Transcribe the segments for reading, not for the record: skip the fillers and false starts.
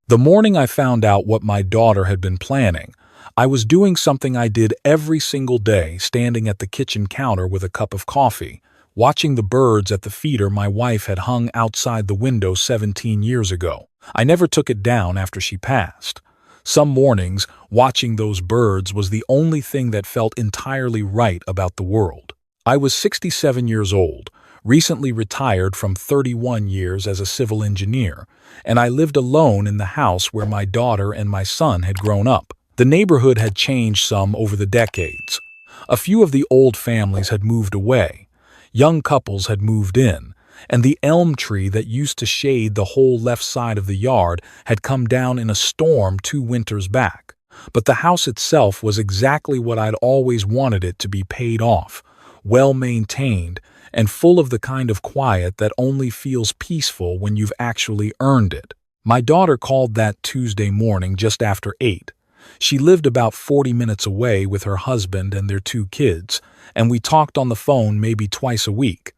The morning I found out what my daughter had been planning, I was doing something I did every single day, standing at the kitchen counter with a cup of coffee, watching the birds at the feeder my wife had hung outside the window 17 years ago. I never took it down after she passed. Some mornings, watching those birds was the only thing that felt entirely right about the world. I was 67 years old, recently retired from 31 years as a civil engineer, and I lived alone in the house where my daughter and my son had grown up. The neighborhood had changed some over the decades. A few of the old families had moved away, young couples had moved in, and the elm tree that used to shade the whole left side of the yard had come down in a storm 2 winters back. But the house itself was exactly what I'd always wanted it to be: paid off, well-maintained, and full of the kind of quiet that only feels peaceful when you've actually earned it. My daughter called that Tuesday morning just after 8. She lived about 40 minutes away with her husband and their 2 kids, and we talked on the phone maybe twice a week.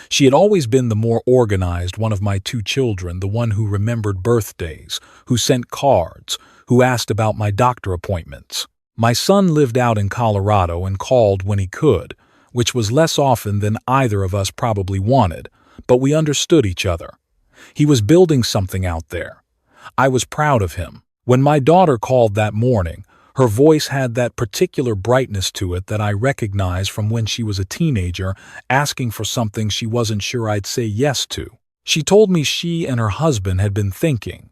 She had always been the more organized one of my 2 children, the one who remembered birthdays, who sent cards, who asked about my doctor appointments. My son lived out in Colorado and called when he could, which was less often than either of us probably wanted, but we understood each other. He was building something out there. I was proud of him. When my daughter called that morning, her voice had that particular brightness to it that I recognized from when she was a teenager, asking for something she wasn't sure I'd say yes to. She told me she and her husband had been thinking.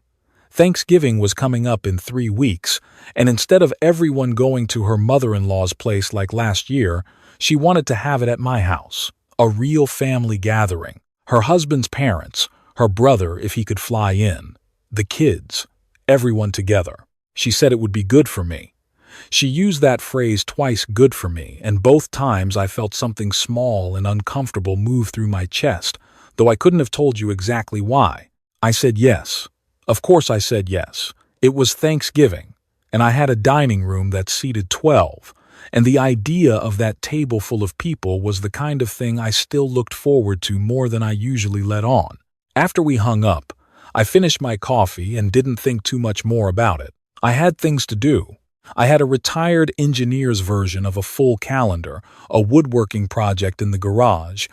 Thanksgiving was coming up in 3 weeks, and instead of everyone going to her mother-in-law's place like last year, she wanted to have it at my house, a real family gathering. Her husband's parents, her brother if he could fly in, the kids, everyone together. She said it would be good for me. She used that phrase twice, good for me, and both times I felt something small and uncomfortable move through my chest, though I couldn't have told you exactly why. I said yes. Of course I said yes. It was Thanksgiving, and I had a dining room that seated 12, and the idea of that table full of people was the kind of thing I still looked forward to more than I usually let on. After we hung up, I finished my coffee and didn't think too much more about it. I had things to do. I had a retired engineer's version of a full calendar, a woodworking project in the garage,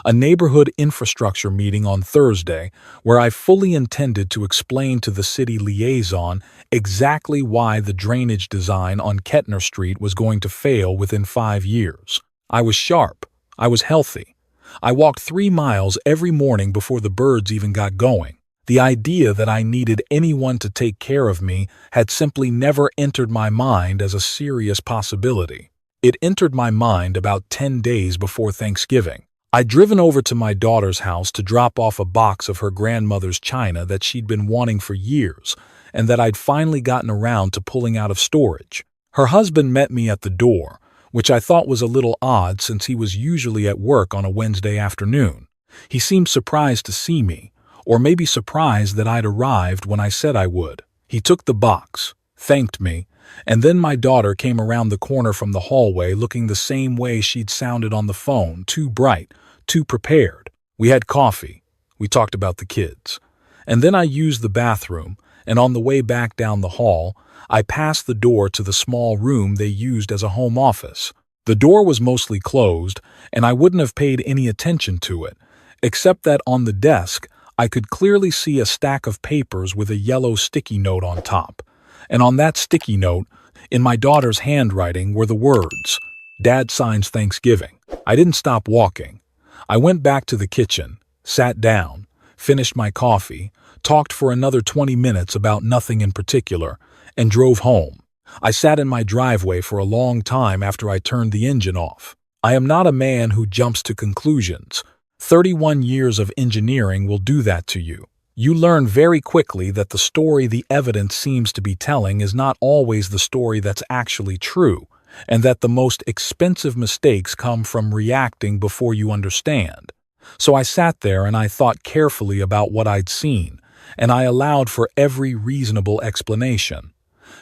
a neighborhood infrastructure meeting on Thursday where I fully intended to explain to the city liaison exactly why the drainage design on Kettner Street was going to fail within 5 years. I was sharp. I was healthy. I walked 3 miles every morning before the birds even got going. The idea that I needed anyone to take care of me had simply never entered my mind as a serious possibility. It entered my mind about 10 days before Thanksgiving. I'd driven over to my daughter's house to drop off a box of her grandmother's china that she'd been wanting for years, and that I'd finally gotten around to pulling out of storage. Her husband met me at the door, which I thought was a little odd since he was usually at work on a Wednesday afternoon. He seemed surprised to see me, or maybe surprised that I'd arrived when I said I would. He took the box, thanked me, and then my daughter came around the corner from the hallway looking the same way she'd sounded on the phone, too bright, too prepared. We had coffee. We talked about the kids. And then I used the bathroom, and on the way back down the hall, I passed the door to the small room they used as a home office. The door was mostly closed, and I wouldn't have paid any attention to it, except that on the desk, I could clearly see a stack of papers with a yellow sticky note on top. And on that sticky note, in my daughter's handwriting, were the words, "Dad signs Thanksgiving." I didn't stop walking. I went back to the kitchen, sat down, finished my coffee, talked for another 20 minutes about nothing in particular, and drove home. I sat in my driveway for a long time after I turned the engine off. I am not a man who jumps to conclusions. 31 years of engineering will do that to you. You learn very quickly that the story the evidence seems to be telling is not always the story that's actually true, and that the most expensive mistakes come from reacting before you understand. So I sat there and I thought carefully about what I'd seen, and I allowed for every reasonable explanation.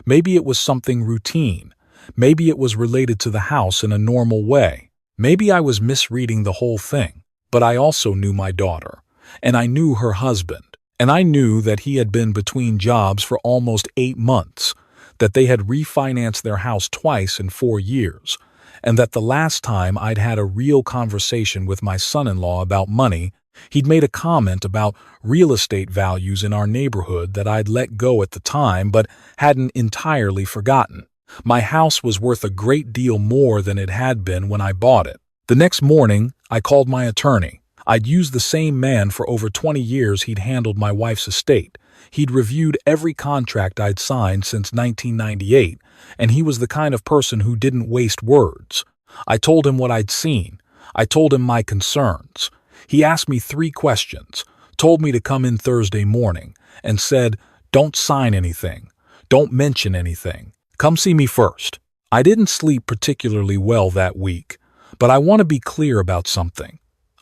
Maybe it was something routine. Maybe it was related to the house in a normal way. Maybe I was misreading the whole thing. But I also knew my daughter, and I knew her husband, And I knew that he had been between jobs for almost 8 months, that they had refinanced their house twice in 4 years, and that the last time I'd had a real conversation with my son-in-law about money, he'd made a comment about real estate values in our neighborhood that I'd let go at the time but hadn't entirely forgotten. My house was worth a great deal more than it had been when I bought it. The next morning, I called my attorney. I'd used the same man for over 20 years. He'd handled my wife's estate. He'd reviewed every contract I'd signed since 1998, and he was the kind of person who didn't waste words. I told him what I'd seen. I told him my concerns. He asked me 3 questions, told me to come in Thursday morning, and said, "Don't sign anything. Don't mention anything. Come see me first." I didn't sleep particularly well that week, but I want to be clear about something.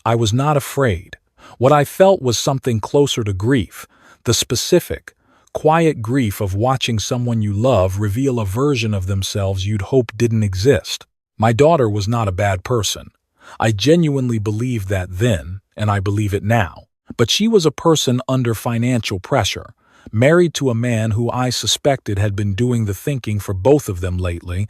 I was not afraid. What I felt was something closer to grief, the specific, quiet grief of watching someone you love reveal a version of themselves you'd hoped didn't exist. My daughter was not a bad person. I genuinely believed that then, and I believe it now. But she was a person under financial pressure, married to a man who I suspected had been doing the thinking for both of them lately,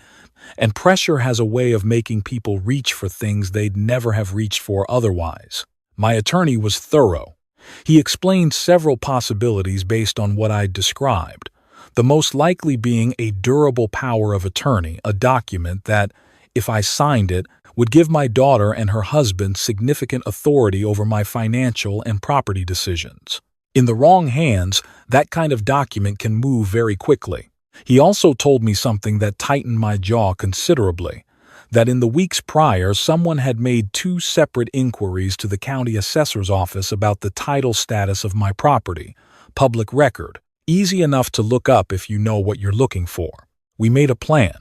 and pressure has a way of making people reach for things they'd never have reached for otherwise. My attorney was thorough. He explained several possibilities based on what I'd described, the most likely being a durable power of attorney, a document that, if I signed it, would give my daughter and her husband significant authority over my financial and property decisions. In the wrong hands, that kind of document can move very quickly. He also told me something that tightened my jaw considerably, that in the weeks prior someone had made 2 separate inquiries to the county assessor's office about the title status of my property, public record, easy enough to look up if you know what you're looking for. We made a plan.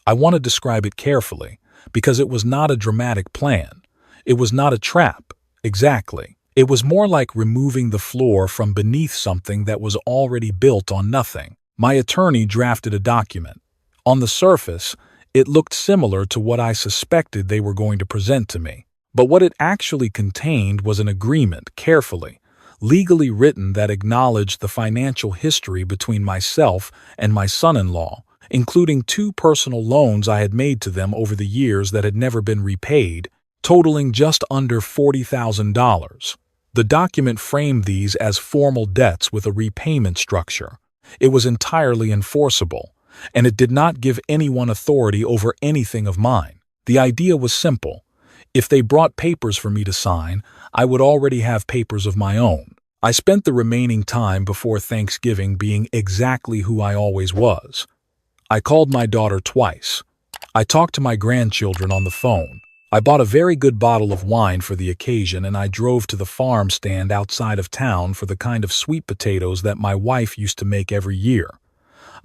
I want to describe it carefully, because it was not a dramatic plan. It was not a trap, exactly. It was more like removing the floor from beneath something that was already built on nothing. My attorney drafted a document. On the surface, it looked similar to what I suspected they were going to present to me. But what it actually contained was an agreement, carefully, legally written, that acknowledged the financial history between myself and my son-in-law, including 2 personal loans I had made to them over the years that had never been repaid, totaling just under $40,000. The document framed these as formal debts with a repayment structure. It was entirely enforceable, and it did not give anyone authority over anything of mine. The idea was simple. If they brought papers for me to sign, I would already have papers of my own. I spent the remaining time before Thanksgiving being exactly who I always was. I called my daughter twice. I talked to my grandchildren on the phone. I bought a very good bottle of wine for the occasion, and I drove to the farm stand outside of town for the kind of sweet potatoes that my wife used to make every year.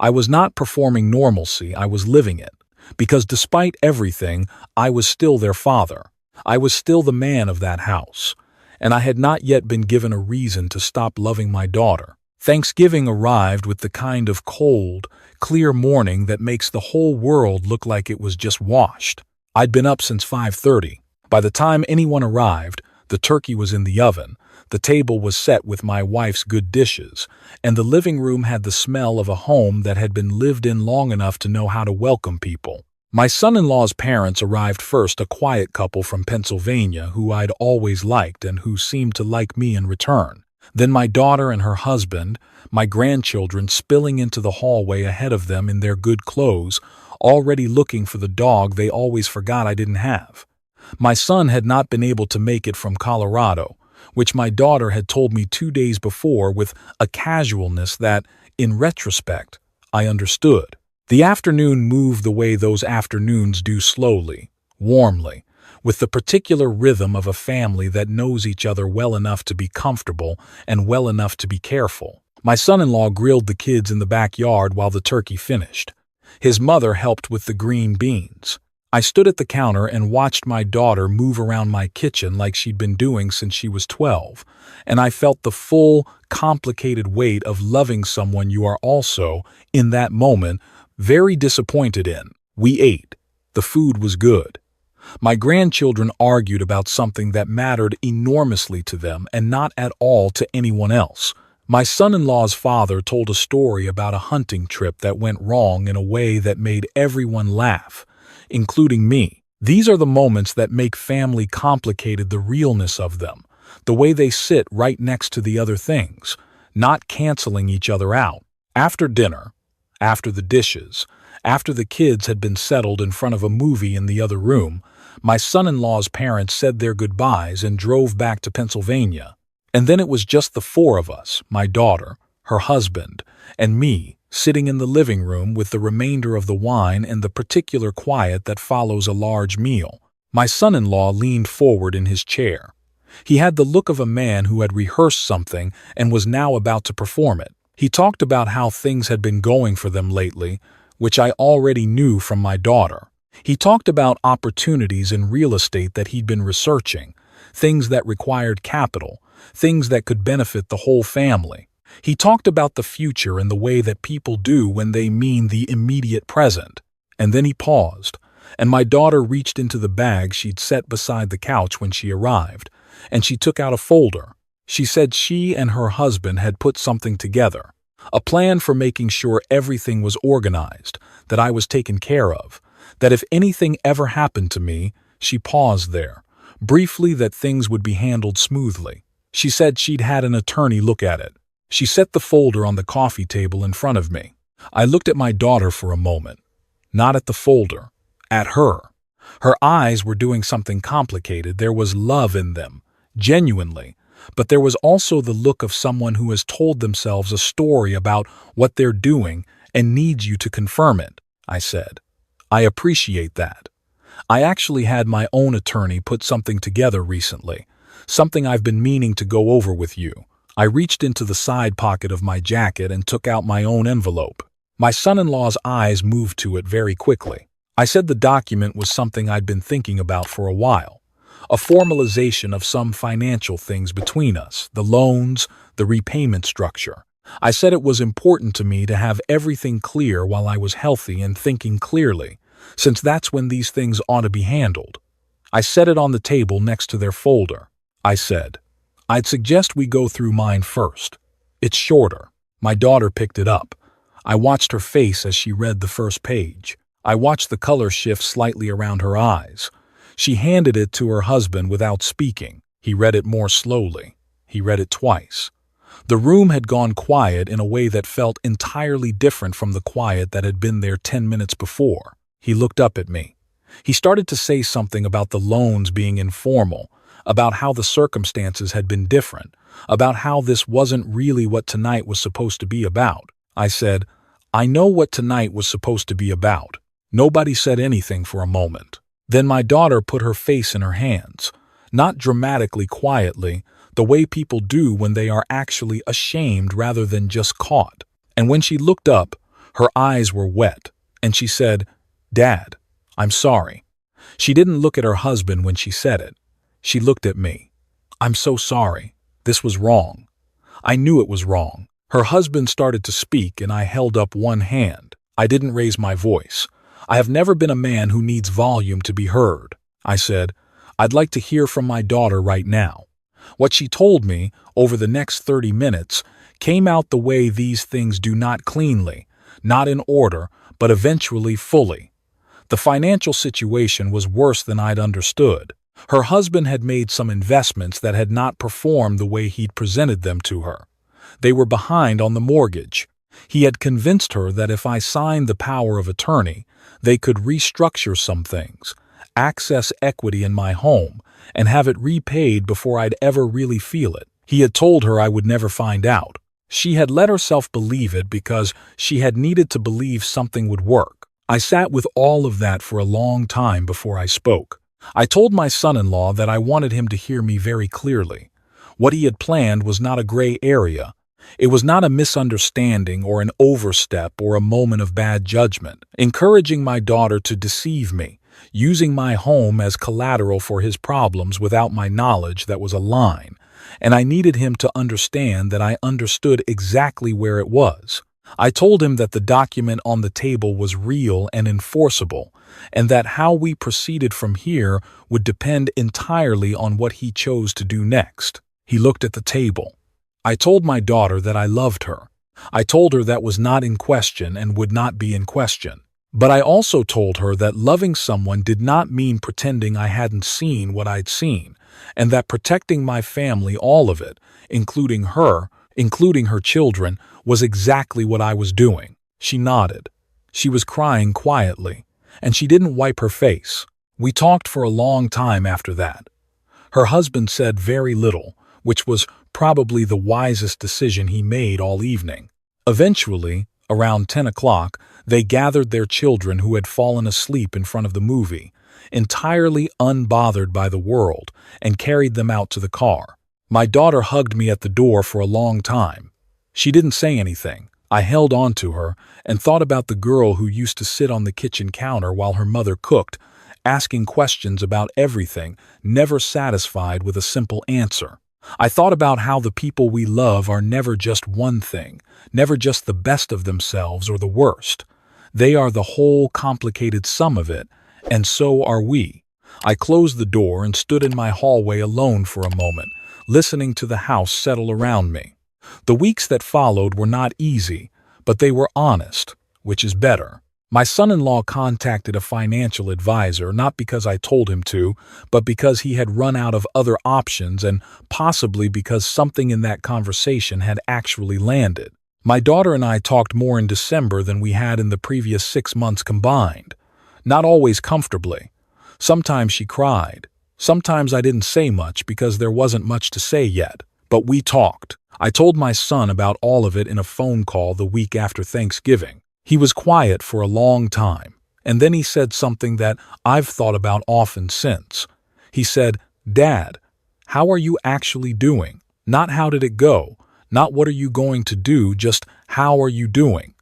I was not performing normalcy, I was living it, because despite everything, I was still their father. I was still the man of that house, and I had not yet been given a reason to stop loving my daughter. Thanksgiving arrived with the kind of cold, clear morning that makes the whole world look like it was just washed. I'd been up since 5:30. By the time anyone arrived, the turkey was in the oven, the table was set with my wife's good dishes, and the living room had the smell of a home that had been lived in long enough to know how to welcome people. My son-in-law's parents arrived first, a quiet couple from Pennsylvania who I'd always liked and who seemed to like me in return. Then my daughter and her husband, my grandchildren spilling into the hallway ahead of them in their good clothes, already looking for the dog they always forgot I didn't have. My son had not been able to make it from Colorado, which my daughter had told me 2 days before with a casualness that, in retrospect, I understood. The afternoon moved the way those afternoons do, slowly, warmly, with the particular rhythm of a family that knows each other well enough to be comfortable and well enough to be careful. My son-in-law grilled the kids in the backyard while the turkey finished. His mother helped with the green beans. I stood at the counter and watched my daughter move around my kitchen like she'd been doing since she was 12, and I felt the full, complicated weight of loving someone you are also, in that moment, very disappointed in. We ate. The food was good. My grandchildren argued about something that mattered enormously to them and not at all to anyone else: My son-in-law's father told a story about a hunting trip that went wrong in a way that made everyone laugh, including me. These are the moments that make family complicated, the realness of them, the way they sit right next to the other things, not canceling each other out. After dinner, after the dishes, after the kids had been settled in front of a movie in the other room, my son-in-law's parents said their goodbyes and drove back to Pennsylvania. And then it was just the four of us, my daughter, her husband, and me, sitting in the living room with the remainder of the wine and the particular quiet that follows a large meal. My son-in-law leaned forward in his chair. He had the look of a man who had rehearsed something and was now about to perform it. He talked about how things had been going for them lately, which I already knew from my daughter. He talked about opportunities in real estate that he'd been researching, things that required capital, things that could benefit the whole family. He talked about the future in the way that people do when they mean the immediate present. And then he paused, and my daughter reached into the bag she'd set beside the couch when she arrived, and she took out a folder. She said she and her husband had put something together, a plan for making sure everything was organized, that I was taken care of, that if anything ever happened to me, she paused there, briefly, that things would be handled smoothly. She said she'd had an attorney look at it. She set the folder on the coffee table in front of me. I looked at my daughter for a moment, not at the folder, at her. Her eyes were doing something complicated. There was love in them, genuinely, but there was also the look of someone who has told themselves a story about what they're doing and needs you to confirm it. I said, I appreciate that. I actually had my own attorney put something together recently, something I've been meaning to go over with you. I reached into the side pocket of my jacket and took out my own envelope. My son-in-law's eyes moved to it very quickly. I said the document was something I'd been thinking about for a while, a formalization of some financial things between us, the loans, the repayment structure. I said it was important to me to have everything clear while I was healthy and thinking clearly, since that's when these things ought to be handled. I set it on the table next to their folder. I said, I'd suggest we go through mine first. It's shorter. My daughter picked it up. I watched her face as she read the first page. I watched the color shift slightly around her eyes. She handed it to her husband without speaking. He read it more slowly. He read it twice. The room had gone quiet in a way that felt entirely different from the quiet that had been there 10 minutes before. He looked up at me. He started to say something about the loans being informal, about how the circumstances had been different, about how this wasn't really what tonight was supposed to be about. I said, I know what tonight was supposed to be about. Nobody said anything for a moment. Then my daughter put her face in her hands, not dramatically, quietly, the way people do when they are actually ashamed rather than just caught. And when she looked up, her eyes were wet, and she said, Dad, I'm sorry. She didn't look at her husband when she said it. She looked at me. I'm so sorry. This was wrong. I knew it was wrong. Her husband started to speak, and I held up one hand. I didn't raise my voice. I have never been a man who needs volume to be heard. I said, I'd like to hear from my daughter right now. What she told me, over the next 30 minutes, came out the way these things do, not cleanly, not in order, but eventually fully. The financial situation was worse than I'd understood. Her husband had made some investments that had not performed the way he'd presented them to her. They were behind on the mortgage. He had convinced her that if I signed the power of attorney, they could restructure some things, access equity in my home, and have it repaid before I'd ever really feel it. He had told her I would never find out. She had let herself believe it because she had needed to believe something would work. I sat with all of that for a long time before I spoke. I told my son-in-law that I wanted him to hear me very clearly. What he had planned was not a gray area. It was not a misunderstanding or an overstep or a moment of bad judgment, encouraging my daughter to deceive me, using my home as collateral for his problems without my knowledge. That was a line, and I needed him to understand that I understood exactly where it was. I told him that the document on the table was real and enforceable, and that how we proceeded from here would depend entirely on what he chose to do next. He looked at the table. I told my daughter that I loved her. I told her that was not in question and would not be in question. But I also told her that loving someone did not mean pretending I hadn't seen what I'd seen, and that protecting my family, all of it, including her children, was exactly what I was doing. She nodded. She was crying quietly, and she didn't wipe her face. We talked for a long time after that. Her husband said very little, which was probably the wisest decision he made all evening. Eventually, around 10 o'clock, they gathered their children who had fallen asleep in front of the movie, entirely unbothered by the world, and carried them out to the car. My daughter hugged me at the door for a long time. She didn't say anything. I held on to her and thought about the girl who used to sit on the kitchen counter while her mother cooked, asking questions about everything, never satisfied with a simple answer. I thought about how the people we love are never just one thing, never just the best of themselves or the worst. They are the whole complicated sum of it, and so are we. I closed the door and stood in my hallway alone for a moment, listening to the house settle around me. The weeks that followed were not easy, but they were honest, which is better. My son-in-law contacted a financial advisor not because I told him to, but because he had run out of other options and possibly because something in that conversation had actually landed. My daughter and I talked more in December than we had in the previous 6 months combined. Not always comfortably. Sometimes she cried. Sometimes I didn't say much because there wasn't much to say yet. But we talked. I told my son about all of it in a phone call the week after Thanksgiving. He was quiet for a long time, and then he said something that I've thought about often since. He said, "Dad, how are you actually doing? Not how did it go, not what are you going to do, just how are you doing?"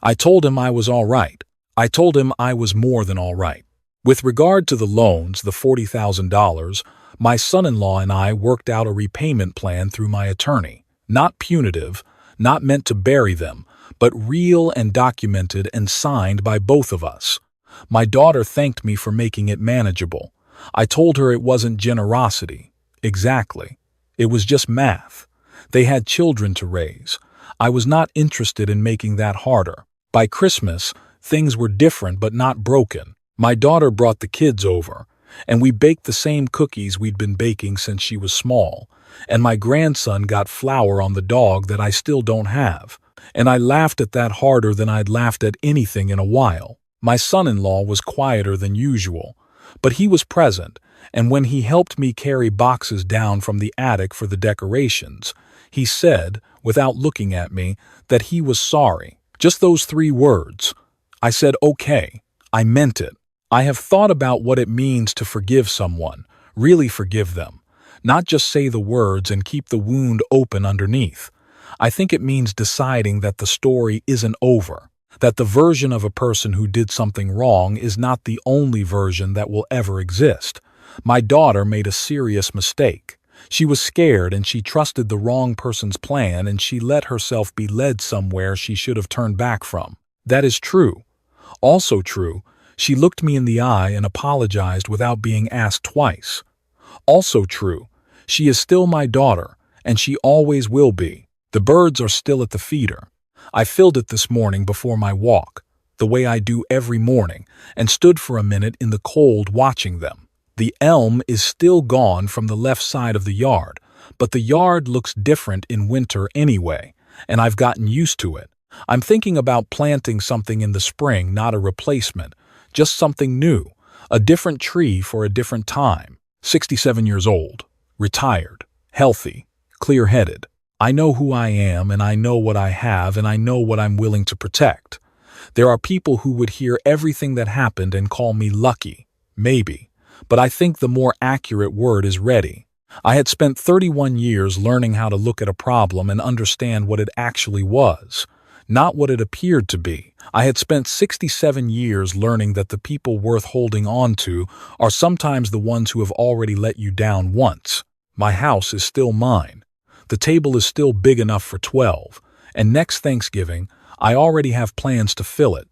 I told him I was all right. I told him I was more than all right. With regard to the loans, the $40,000, my son-in-law and I worked out a repayment plan through my attorney. Not punitive, not meant to bury them, but real and documented and signed by both of us. My daughter thanked me for making it manageable. I told her it wasn't generosity. Exactly. It was just math. They had children to raise. I was not interested in making that harder. By Christmas, things were different but not broken. My daughter brought the kids over, and we baked the same cookies we'd been baking since she was small, and my grandson got flour on the dog that I still don't have. And I laughed at that harder than I'd laughed at anything in a while. My son-in-law was quieter than usual, but he was present, and when he helped me carry boxes down from the attic for the decorations, he said, without looking at me, that he was sorry. Just those 3 words. I said, "Okay." I meant it. I have thought about what it means to forgive someone, really forgive them, not just say the words and keep the wound open underneath. I think it means deciding that the story isn't over, that the version of a person who did something wrong is not the only version that will ever exist. My daughter made a serious mistake. She was scared and she trusted the wrong person's plan and she let herself be led somewhere she should have turned back from. That is true. Also true, she looked me in the eye and apologized without being asked twice. Also true, she is still my daughter, and she always will be. The birds are still at the feeder. I filled it this morning before my walk, the way I do every morning, and stood for a minute in the cold watching them. The elm is still gone from the left side of the yard, but the yard looks different in winter anyway, and I've gotten used to it. I'm thinking about planting something in the spring, not a replacement, just something new, a different tree for a different time. 67 years old, retired, healthy, clear-headed. I know who I am, and I know what I have, and I know what I'm willing to protect. There are people who would hear everything that happened and call me lucky, maybe, but I think the more accurate word is ready. I had spent 31 years learning how to look at a problem and understand what it actually was, not what it appeared to be. I had spent 67 years learning that the people worth holding on to are sometimes the ones who have already let you down once. My house is still mine. The table is still big enough for 12, and next Thanksgiving, I already have plans to fill it.